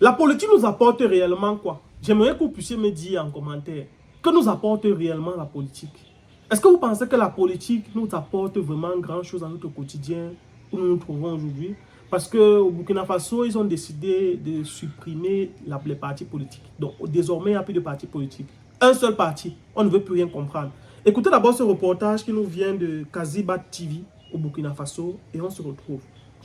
La politique nous apporte réellement quoi? J'aimerais que vous puissiez me dire en commentaire, que nous apporte réellement la politique? Est-ce que vous pensez que la politique nous apporte vraiment grand-chose dans notre quotidien où nous nous trouvons aujourd'hui? Parce qu'au Burkina Faso, ils ont décidé de supprimer les partis politiques. Donc désormais, il n'y a plus de partis politiques. Un seul parti, on ne veut plus rien comprendre. Écoutez d'abord ce reportage qui nous vient de Kazibat TV au Burkina Faso et on se retrouve.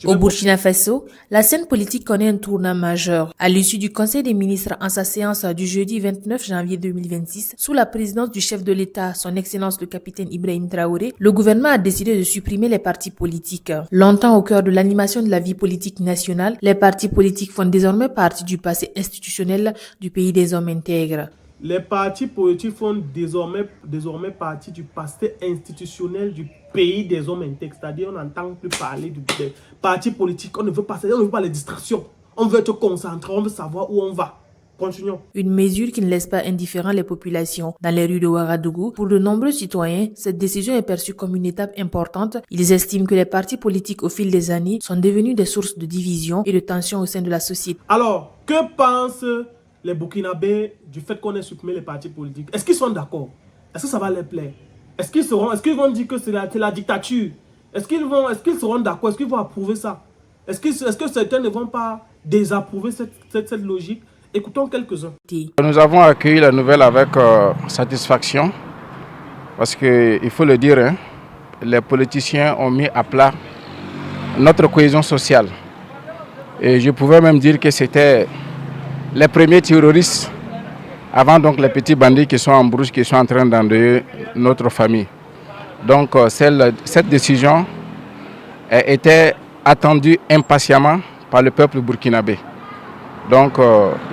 Au Burkina Faso, la scène politique connaît un tournant majeur. À l'issue du Conseil des ministres en sa séance du jeudi 29 janvier 2026, sous la présidence du chef de l'État, son Excellence le capitaine Ibrahim Traoré, le gouvernement a décidé de supprimer les partis politiques. Longtemps au cœur de l'animation de la vie politique nationale, les partis politiques font désormais partie du passé institutionnel du pays des hommes intègres. Les partis politiques font désormais partie du passé institutionnel du pays des hommes intègres. C'est-à-dire, on n'entend plus parler des partis politiques. On ne veut pas les distractions. On veut être concentré, on veut savoir où on va. Continuons. Une mesure qui ne laisse pas indifférent les populations. Dans les rues de Ouagadougou, pour de nombreux citoyens, cette décision est perçue comme une étape importante. Ils estiment que les partis politiques au fil des années sont devenus des sources de division et de tension au sein de la société. Alors, que pensent les Burkinabés du fait qu'on ait supprimé les partis politiques? Est-ce qu'ils sont d'accord? Est-ce que ça va les plaire? Est-ce qu'ils vont dire que c'est la dictature? Est-ce qu'ils seront d'accord? Est-ce qu'ils vont approuver ça? Est-ce que certains ne vont pas désapprouver cette logique? Écoutons quelques-uns. Nous avons accueilli la nouvelle avec satisfaction parce qu'il faut le dire, hein, les politiciens ont mis à plat notre cohésion sociale. Et je pouvais même dire que c'était les premiers terroristes, avant donc les petits bandits qui sont en brousse, qui sont en train d'endeuiller notre famille. Donc cette décision était attendue impatiemment par le peuple burkinabé. Donc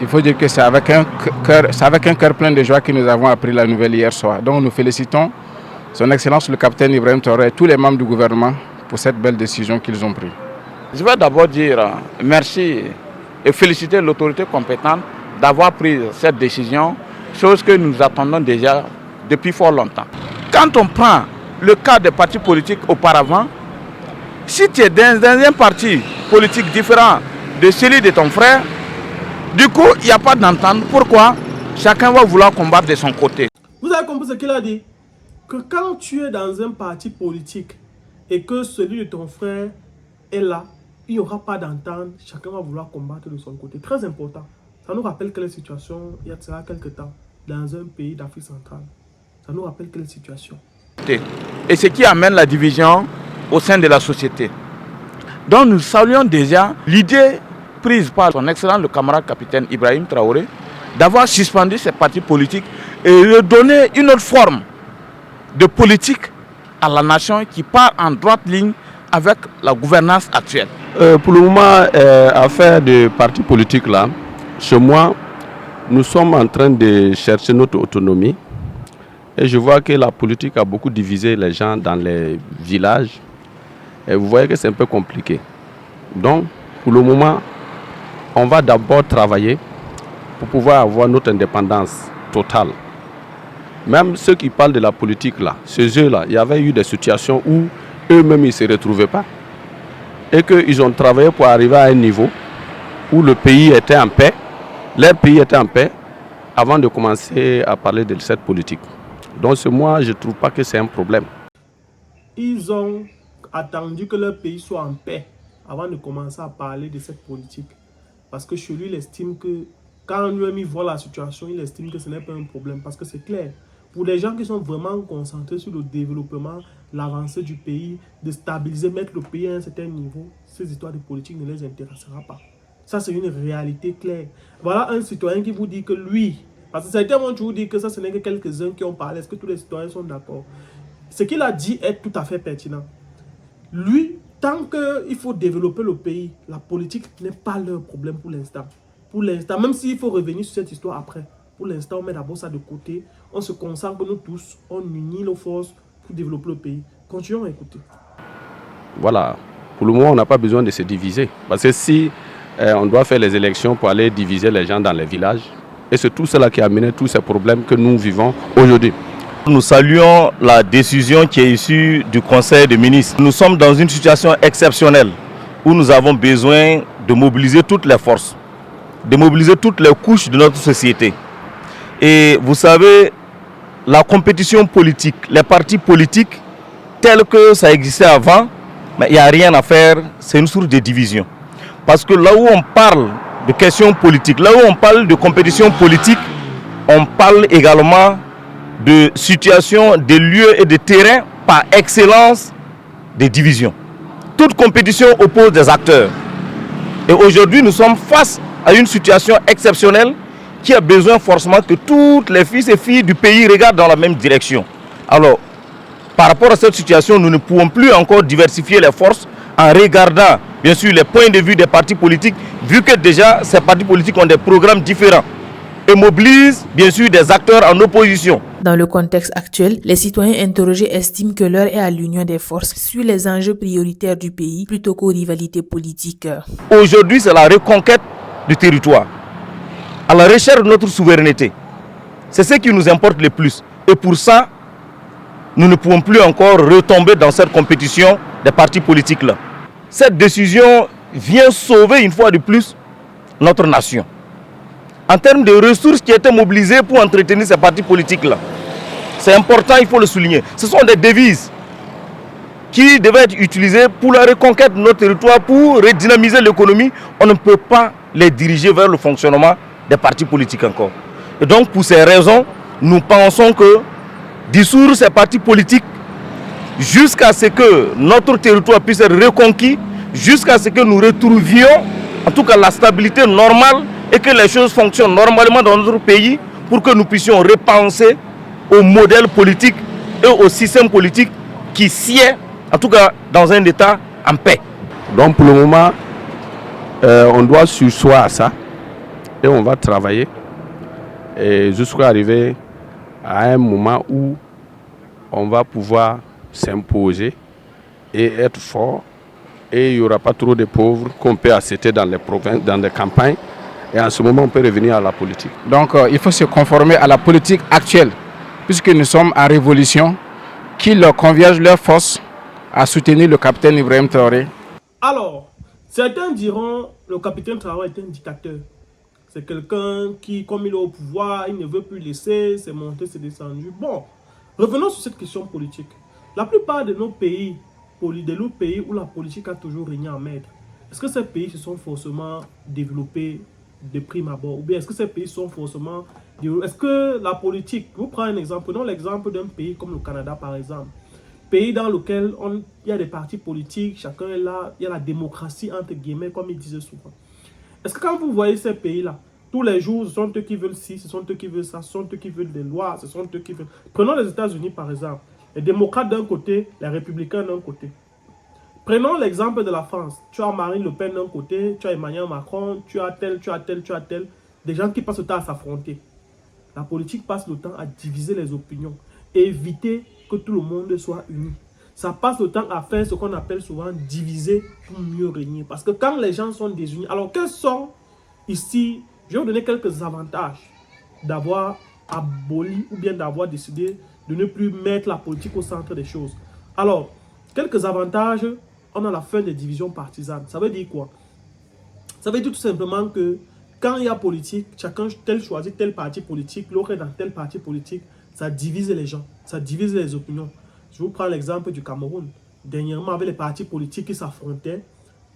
il faut dire que c'est avec un cœur plein de joie que nous avons appris la nouvelle hier soir. Donc nous félicitons son Excellence le capitaine Ibrahim Traoré et tous les membres du gouvernement pour cette belle décision qu'ils ont prise. Je vais d'abord dire merci et féliciter l'autorité compétente d'avoir pris cette décision, chose que nous attendons déjà depuis fort longtemps. Quand on prend le cas des partis politiques auparavant, si tu es dans un parti politique différent de celui de ton frère, du coup, il n'y a pas d'entente. Pourquoi? Chacun va vouloir combattre de son côté. Vous avez compris ce qu'il a dit? Que quand tu es dans un parti politique et que celui de ton frère est là, il n'y aura pas d'entente, chacun va vouloir combattre de son côté. Très important. Ça nous rappelle quelle situation il y a quelques temps dans un pays d'Afrique centrale. Ça nous rappelle quelle situation. Et ce qui amène la division au sein de la société. Donc nous saluons déjà l'idée prise par son excellent le camarade capitaine Ibrahim Traoré d'avoir suspendu ces partis politiques et de donner une autre forme de politique à la nation qui part en droite ligne avec la gouvernance actuelle. Pour le moment, affaire de partis politiques là, chez moi, nous sommes en train de chercher notre autonomie. Et je vois que la politique a beaucoup divisé les gens dans les villages. Et vous voyez que c'est un peu compliqué. Donc, pour le moment, on va d'abord travailler pour pouvoir avoir notre indépendance totale. Même ceux qui parlent de la politique là, chez eux là, il y avait eu des situations où eux-mêmes ils ne se retrouvaient pas. Et qu'ils ont travaillé pour arriver à un niveau où le pays était en paix, leur pays était en paix, avant de commencer à parler de cette politique. Donc moi, je ne trouve pas que c'est un problème. Ils ont attendu que leur pays soit en paix avant de commencer à parler de cette politique. Parce que chez lui, il estime que quand lui-même il voit la situation, il estime que ce n'est pas un problème. Parce que c'est clair, pour les gens qui sont vraiment concentrés sur le développement, l'avancée du pays, de stabiliser, mettre le pays à un certain niveau, ces histoires de politique ne les intéressera pas. Ça, c'est une réalité claire. Voilà un citoyen qui vous dit que lui, parce que certains vont toujours dire que ça, ce n'est que quelques-uns qui ont parlé. Est-ce que tous les citoyens sont d'accord? Ce qu'il a dit est tout à fait pertinent. Lui, tant qu'il faut développer le pays, la politique n'est pas leur problème pour l'instant. Pour l'instant, même s'il faut revenir sur cette histoire après, pour l'instant, on met d'abord ça de côté. On se concentre nous tous, on unit nos forces pour développer le pays. Continuons à écouter. Voilà. Pour le moment, on n'a pas besoin de se diviser. Parce que si on doit faire les élections pour aller diviser les gens dans les villages, et c'est tout cela qui a amené tous ces problèmes que nous vivons aujourd'hui. Nous saluons la décision qui est issue du Conseil des ministres. Nous sommes dans une situation exceptionnelle où nous avons besoin de mobiliser toutes les forces de mobiliser toutes les couches de notre société. Et vous savez, la compétition politique, les partis politiques, tels que ça existait avant, mais il n'y a rien à faire, c'est une source de division. Parce que là où on parle de questions politiques, là où on parle de compétition politique, on parle également de situations, de lieux et de terrains par excellence des divisions. Toute compétition oppose des acteurs. Et aujourd'hui, nous sommes face à une situation exceptionnelle qui a besoin forcément que toutes les fils et filles du pays regardent dans la même direction. Alors, par rapport à cette situation, nous ne pouvons plus encore diversifier les forces en regardant, bien sûr, les points de vue des partis politiques, vu que déjà ces partis politiques ont des programmes différents et mobilisent, bien sûr, des acteurs en opposition. Dans le contexte actuel, les citoyens interrogés estiment que l'heure est à l'union des forces sur les enjeux prioritaires du pays plutôt qu'aux rivalités politiques. Aujourd'hui, c'est la reconquête du territoire, à la recherche de notre souveraineté. C'est ce qui nous importe le plus. Et pour ça, nous ne pouvons plus encore retomber dans cette compétition des partis politiques-là. Cette décision vient sauver une fois de plus notre nation. En termes de ressources qui étaient mobilisées pour entretenir ces partis politiques-là, c'est important, il faut le souligner. Ce sont des devises qui devaient être utilisées pour la reconquête de notre territoire, pour redynamiser l'économie. On ne peut pas les diriger vers le fonctionnement des partis politiques encore. Et donc, pour ces raisons, nous pensons que dissoudre ces partis politiques jusqu'à ce que notre territoire puisse être reconquis, jusqu'à ce que nous retrouvions en tout cas la stabilité normale et que les choses fonctionnent normalement dans notre pays pour que nous puissions repenser au modèle politique et au système politique qui sied, en tout cas dans un État en paix. Donc pour le moment, on doit sursoir à ça et on va travailler jusqu'à arriver à un moment où on va pouvoir s'imposer et être fort et il n'y aura pas trop de pauvres qu'on peut accepter dans les provinces, dans les campagnes. Et en ce moment, on peut revenir à la politique. Donc, il faut se conformer à la politique actuelle, puisque nous sommes en révolution, qu'ils convergent leurs forces à soutenir le capitaine Ibrahim Traoré. Alors, certains diront le capitaine Traoré est un dictateur. C'est quelqu'un qui, comme il est au pouvoir, il ne veut plus laisser, c'est monté, c'est descendu. Bon, revenons sur cette question politique. La plupart de nos pays, où la politique a toujours régné en maître, est-ce que ces pays se sont forcément développés de prime abord? Ou bien est-ce que ces pays sont forcément... Est-ce que la politique... Je vous prends un exemple. Prenons l'exemple d'un pays comme le Canada, par exemple. Pays dans lequel il y a des partis politiques, chacun est là, il y a la démocratie, entre guillemets, comme ils disaient souvent. Est-ce que quand vous voyez ces pays-là, tous les jours, ce sont eux qui veulent ci, ce sont eux qui veulent ça, ce sont eux qui veulent des lois, ce sont eux qui veulent... Prenons les États-Unis, par exemple. Les démocrates d'un côté, les républicains d'un côté. Prenons l'exemple de la France. Tu as Marine Le Pen d'un côté, tu as Emmanuel Macron, tu as tel. Des gens qui passent le temps à s'affronter. La politique passe le temps à diviser les opinions et éviter que tout le monde soit uni. Ça passe le temps à faire ce qu'on appelle souvent diviser pour mieux régner. Parce que quand les gens sont désunis, alors quels sont ici, je vais vous donner quelques avantages d'avoir aboli ou bien d'avoir décidé de ne plus mettre la politique au centre des choses. Alors, quelques avantages, on a la fin des divisions partisanes. Ça veut dire quoi? Ça veut dire tout simplement que quand il y a politique, chacun tel choisit tel parti politique, l'autre est dans tel parti politique, ça divise les gens, ça divise les opinions. Je vous prends l'exemple du Cameroun. Dernièrement, avec les partis politiques qui s'affrontaient,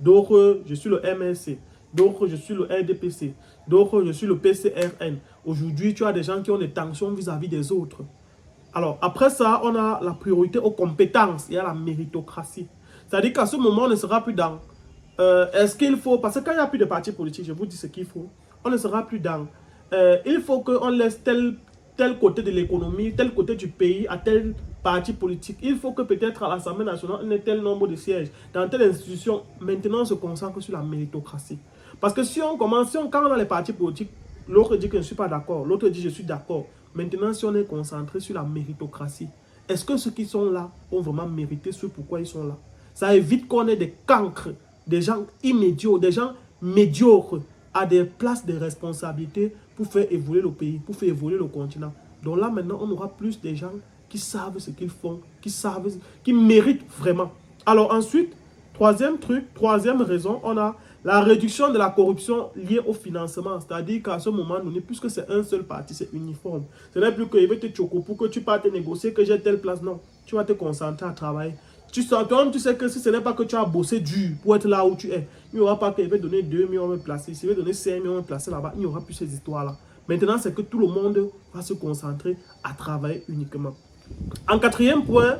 d'autres, je suis le MLC, d'autres, je suis le RDPC, d'autres, je suis le PCRN. Aujourd'hui, tu as des gens qui ont des tensions vis-à-vis des autres. Alors, après ça, on a la priorité aux compétences et à la méritocratie. C'est-à-dire qu'à ce moment, on ne sera plus dans... est-ce qu'il faut... Parce que quand il n'y a plus de partis politiques, je vous dis ce qu'il faut. On ne sera plus dans... il faut qu'on laisse tel côté de l'économie, tel côté du pays à tel parti politique. Il faut que peut-être à l'Assemblée nationale, on ait tel nombre de sièges. Dans telle institution, maintenant, on se concentre sur la méritocratie. Parce que si on commence, quand on a les partis politiques, l'autre dit que je ne suis pas d'accord, l'autre dit je suis d'accord. Maintenant, si on est concentré sur la méritocratie, est-ce que ceux qui sont là ont vraiment mérité ce pourquoi ils sont là? Ça évite qu'on ait des cancres, des gens immédiats, des gens médiocres à des places de responsabilité pour faire évoluer le pays, pour faire évoluer le continent. Donc là, maintenant, on aura plus de gens qui savent ce qu'ils font, qui méritent vraiment. Alors ensuite, troisième raison, on a La réduction de la corruption liée au financement, c'est-à-dire qu'à ce moment donné, puisque c'est un seul parti, c'est uniforme. Ce n'est plus qu'il veut te choquer pour que tu partes négocier, que j'ai telle place. Non, tu vas te concentrer à travailler. Toi-même, tu sais que si ce n'est pas que tu as bossé dur pour être là où tu es, il n'y aura pas qu'il veut donner 2 millions, on va placer. S'il veut donner 5 millions, on va placer là-bas. Il n'y aura plus ces histoires-là. Maintenant, c'est que tout le monde va se concentrer à travailler uniquement. En quatrième point,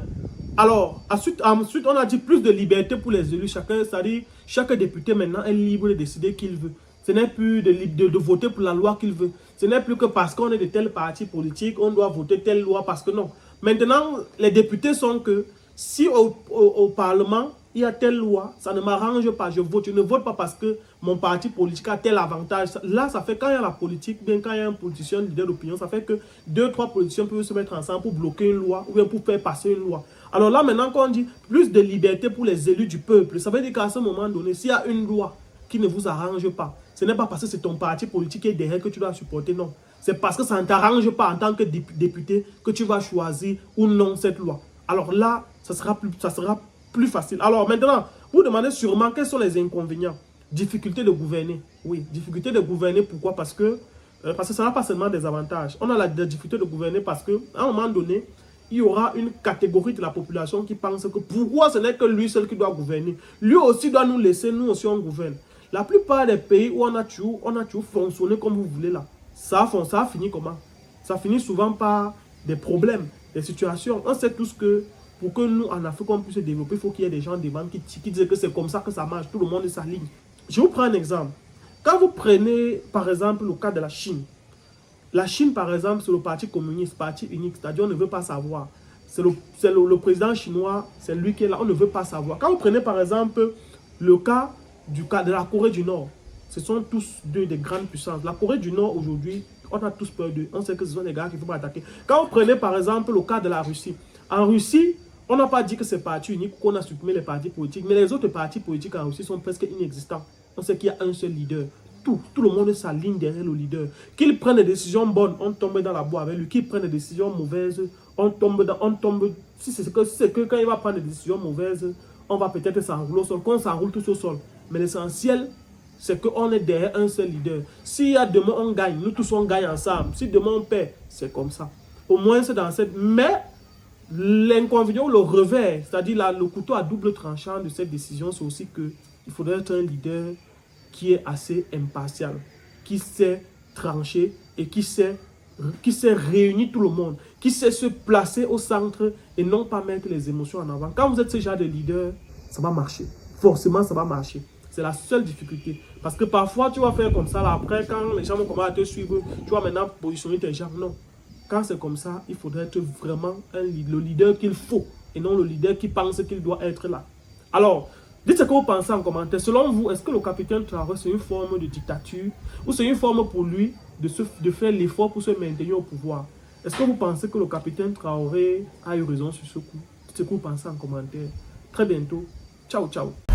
alors, ensuite, on a dit plus de liberté pour les élus. Chacun, c'est-à-dire, chaque député maintenant est libre de décider qu'il veut. Ce n'est plus de voter pour la loi qu'il veut. Ce n'est plus que parce qu'on est de tel parti politique, on doit voter telle loi parce que non. Maintenant, les députés sont que si au Parlement, il y a telle loi, ça ne m'arrange pas, je vote. Je ne vote pas parce que mon parti politique a tel avantage. Là, ça fait quand il y a la politique, bien quand il y a un politicien leader d'opinion, ça fait que 2-3 politiciens peuvent se mettre ensemble pour bloquer une loi ou bien pour faire passer une loi. Alors là, maintenant, quand on dit plus de liberté pour les élus du peuple, ça veut dire qu'à ce moment donné, s'il y a une loi qui ne vous arrange pas, ce n'est pas parce que c'est ton parti politique qui est derrière que tu dois supporter, non. C'est parce que ça ne t'arrange pas en tant que député que tu vas choisir ou non cette loi. Alors là, ça sera plus facile. Alors maintenant, vous demandez sûrement quels sont les inconvénients. Difficulté de gouverner. Oui, difficulté de gouverner. Pourquoi? Parce que ça n'a pas seulement des avantages. On a la difficulté de gouverner parce qu'à un moment donné, il y aura une catégorie de la population qui pense que pourquoi ce n'est que lui seul qui doit gouverner. Lui aussi doit nous laisser, nous aussi on gouverne. La plupart des pays où on a toujours fonctionné comme vous voulez là, ça a fini comment? Ça finit souvent par des problèmes, des situations. On sait tous que pour que nous, en Afrique, on puisse se développer, il faut qu'il y ait des gens devant qui disent que c'est comme ça que ça marche. Tout le monde s'aligne. Je vous prends un exemple. Quand vous prenez, par exemple, le cas de la Chine. La Chine, par exemple, c'est le parti communiste, parti unique. C'est-à-dire, on ne veut pas savoir. C'est le président chinois, c'est lui qui est là. On ne veut pas savoir. Quand vous prenez, par exemple, le cas de la Corée du Nord. Ce sont tous deux des grandes puissances. La Corée du Nord, aujourd'hui, on a tous peur d'eux. On sait que ce sont des gars qu'il ne faut pas attaquer. Quand vous prenez, par exemple, le cas de la Russie. En Russie, on n'a pas dit que c'est parti unique qu'on a supprimé les partis politiques, mais les autres partis politiques en Russie sont presque inexistants. On sait qu'il y a un seul leader. Tout le monde s'aligne derrière le leader. Qu'il prenne des décisions bonnes, on tombe dans la boîte avec lui. Qu'il prenne des décisions mauvaises, on tombe. Si c'est que quand il va prendre des décisions mauvaises, on va peut-être s'enrouler au sol. Qu'on s'enroule tous au sol. Mais l'essentiel, c'est qu'on est derrière un seul leader. Si demain on gagne, nous tous on gagne ensemble. Si demain on perd, c'est comme ça. Au moins c'est dans cette... Mais l'inconvénient, le revers, c'est-à-dire le couteau à double tranchant de cette décision, c'est aussi qu'il faudrait être un leader qui est assez impartial, qui sait trancher et qui sait réunir tout le monde, qui sait se placer au centre et non pas mettre les émotions en avant. Quand vous êtes ce genre de leader, ça va marcher. Forcément, ça va marcher. C'est la seule difficulté. Parce que parfois, tu vas faire comme ça. Là, après, quand les gens vont commencer à te suivre, tu vas maintenant positionner tes gens. Non. Quand c'est comme ça, il faudrait être vraiment le leader qu'il faut et non le leader qui pense qu'il doit être là. Alors, dites ce que vous pensez en commentaire. Selon vous, est-ce que le capitaine Traoré, c'est une forme de dictature ou c'est une forme pour lui de faire l'effort pour se maintenir au pouvoir? Est-ce que vous pensez que le capitaine Traoré a eu raison sur ce coup? Dites ce que vous pensez en commentaire. Très bientôt. Ciao, ciao.